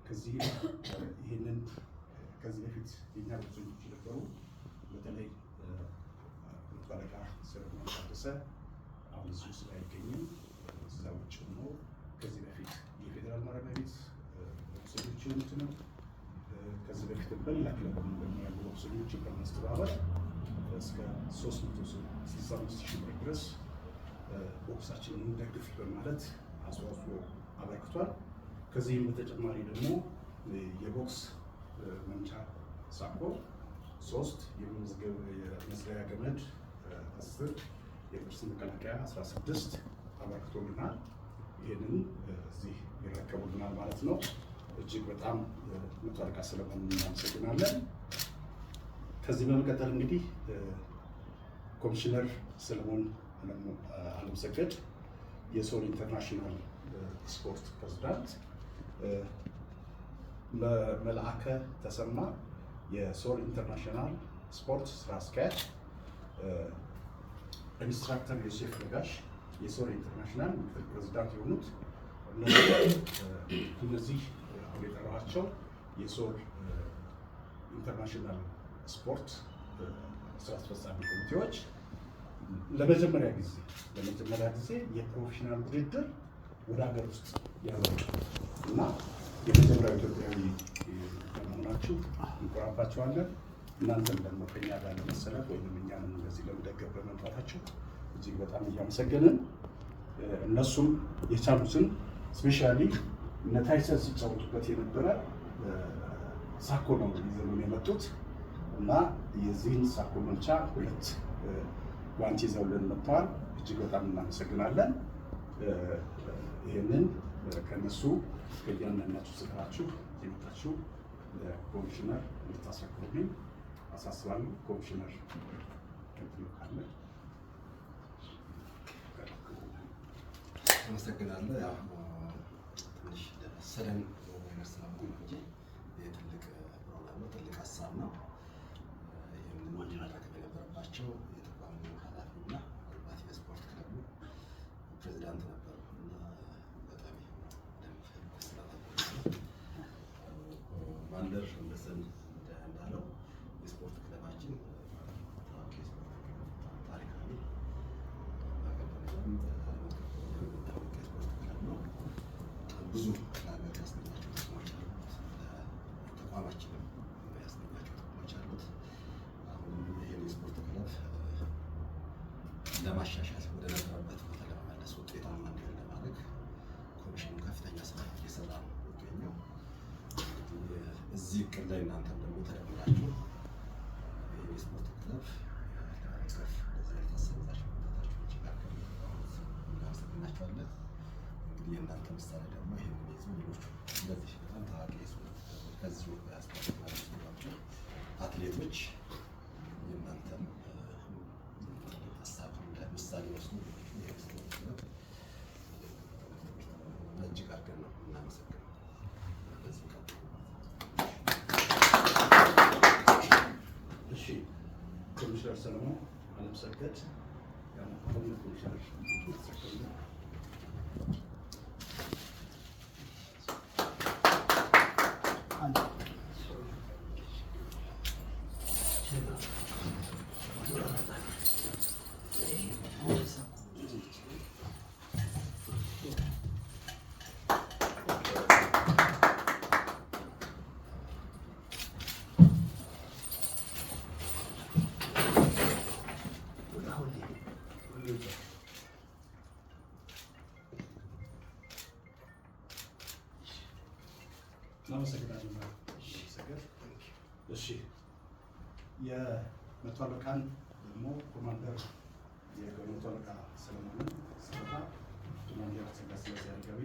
ከዚህ ይህንን ከዚህ በፊት የኛ ቦክሰኞች ነበሩ። በተለይ ባለቃ ሰለሞን ታደሰ አሁን እዚህ ውስጥ አይገኝም። እዛ ውጭ ሆኖ ከዚህ በፊት የፌዴራል ማረሚያ ቤት ቦክሰኞች የሆኑት ነው። ከዚህ በፊት በሌላ ክለብ ያሉ ቦክሰኞችን በማስተባበር እስከ 365,000 ብር ድረስ ቦክሳችንን እንደግፍ በማለት አስተዋጽኦ አበርክቷል። ከዚህም በተጨማሪ ደግሞ የቦክስ መምቻ ሳኮ 3 የመዝለያ ገመድ 10 የጥርስ መከላከያ 16 አበርክቶልናል። ይህንን እዚህ ይረከቡልናል ማለት ነው። እጅግ በጣም መቶ አለቃ ሰለሞን እናመሰግናለን። ከዚህ በመቀጠል እንግዲህ ኮሚሽነር ሰለሞን አለምሰገድ የሶል ኢንተርናሽናል ስፖርት ፕሬዝዳንት፣ መልአከ ተሰማ የሶል ኢንተርናሽናል ስፖርት ስራ አስኪያጅ፣ ኢንስትራክተር ዮሴፍ ነጋሽ የሶል ኢንተርናሽናል ምክትል ፕሬዝዳንት የሆኑት እነዚህ አሁን የጠራኋቸው የሶል ኢንተርናሽናል ስፖርት ስራ አስፈጻሚ ኮሚቴዎች ለመጀመሪያ ጊዜ የፕሮፌሽናል ውድድር ወደ ሀገር ውስጥ ያመጡ እና የመጀመሪያው ኢትዮጵያዊ በመሆናችሁ እንኮራባቸዋለን። እናንተም ደግሞ ከኛ ጋር ለመሰረት ወይም እኛንም እንደዚህ ለመደገፍ በመምጣታችሁ እጅግ በጣም እያመሰገንን እነሱም የቻሉትን ስፔሻሊ እነ ታይሰን ሲጫወቱበት የነበረ ሳኮ ነው ይዘው የመጡት እና የዚህን ሳኮ መምቻ 2 ዋንት ይዘውልን መጥተዋል። እጅግ በጣም እናመሰግናለን። ይህንን ከነሱ ከእያንዳንዳችሁ ስራችሁ የመጣችሁ ኮሚሽነር እንድታስረክቡልኝ አሳስባለሁ። ኮሚሽነር ካለ አመሰግናለሁ። ያው ትንሽ ሰደን ነገር ስለሆነ እንጂ የትልቅ ፕሮግራም ነው፣ ትልቅ ሀሳብ ነው። ይህንን ማድረግ የነበረባቸው የተቋሙ ኃላፊና አልባት የስፖርት ክለቡ ፕሬዚዳንት ነበሩ እና በጣም ማንደር እንደሰን እንዳለው የስፖርት ክለባችን ታዋቂ የስፖርት ታሪካዊ ብዙ ለሀገር ያስገኛቸው ጥቅሞች አሉት። ተቋማችንም ያስገኛቸው ጥቅሞች አሉት። አሁንም ይህን የስፖርት ክለብ ለማሻሻል ወደ ነበረበት ቦታ ለመመለስ ውጤታማ እንዲሆን ለማድረግ ኮሚሽኑ ከፍተኛ ስራ እየሰራ ነው የሚገኘው። እዚህ እቅድ ላይ እናንተም ደግሞ ተደምራችሁ ይህን የስፖርት ክለብ ለመደገፍ ለዚህ የታሰበላችሁ ቦታታችሁ ችግር እናመሰግናችኋለን። እንግዲህ የእናንተ ምሳሌ ደግሞ ይህንን ይዞ ሌሎቹ እንደዚህ በጣም ታዋቂ ከዚሁ ስፖርት ናቸው አትሌቶች የእናንተም ሀሳብ እንደ ምሳሌ ወስዶ እጅግ አድርገን ነው እናመሰግነው። በዚህ እሺ፣ ኮሚሽነር ሰለሞን አለምሰገድ ኮሚሽነር እናመሰግናለን። እሺ፣ የመቶ አለቃን ደግሞ ኮማንደር የመቶ አለቃ ሰለሞንን ስጦታ ኮማንደር ጸጋ ስለዚህ አልጋዊ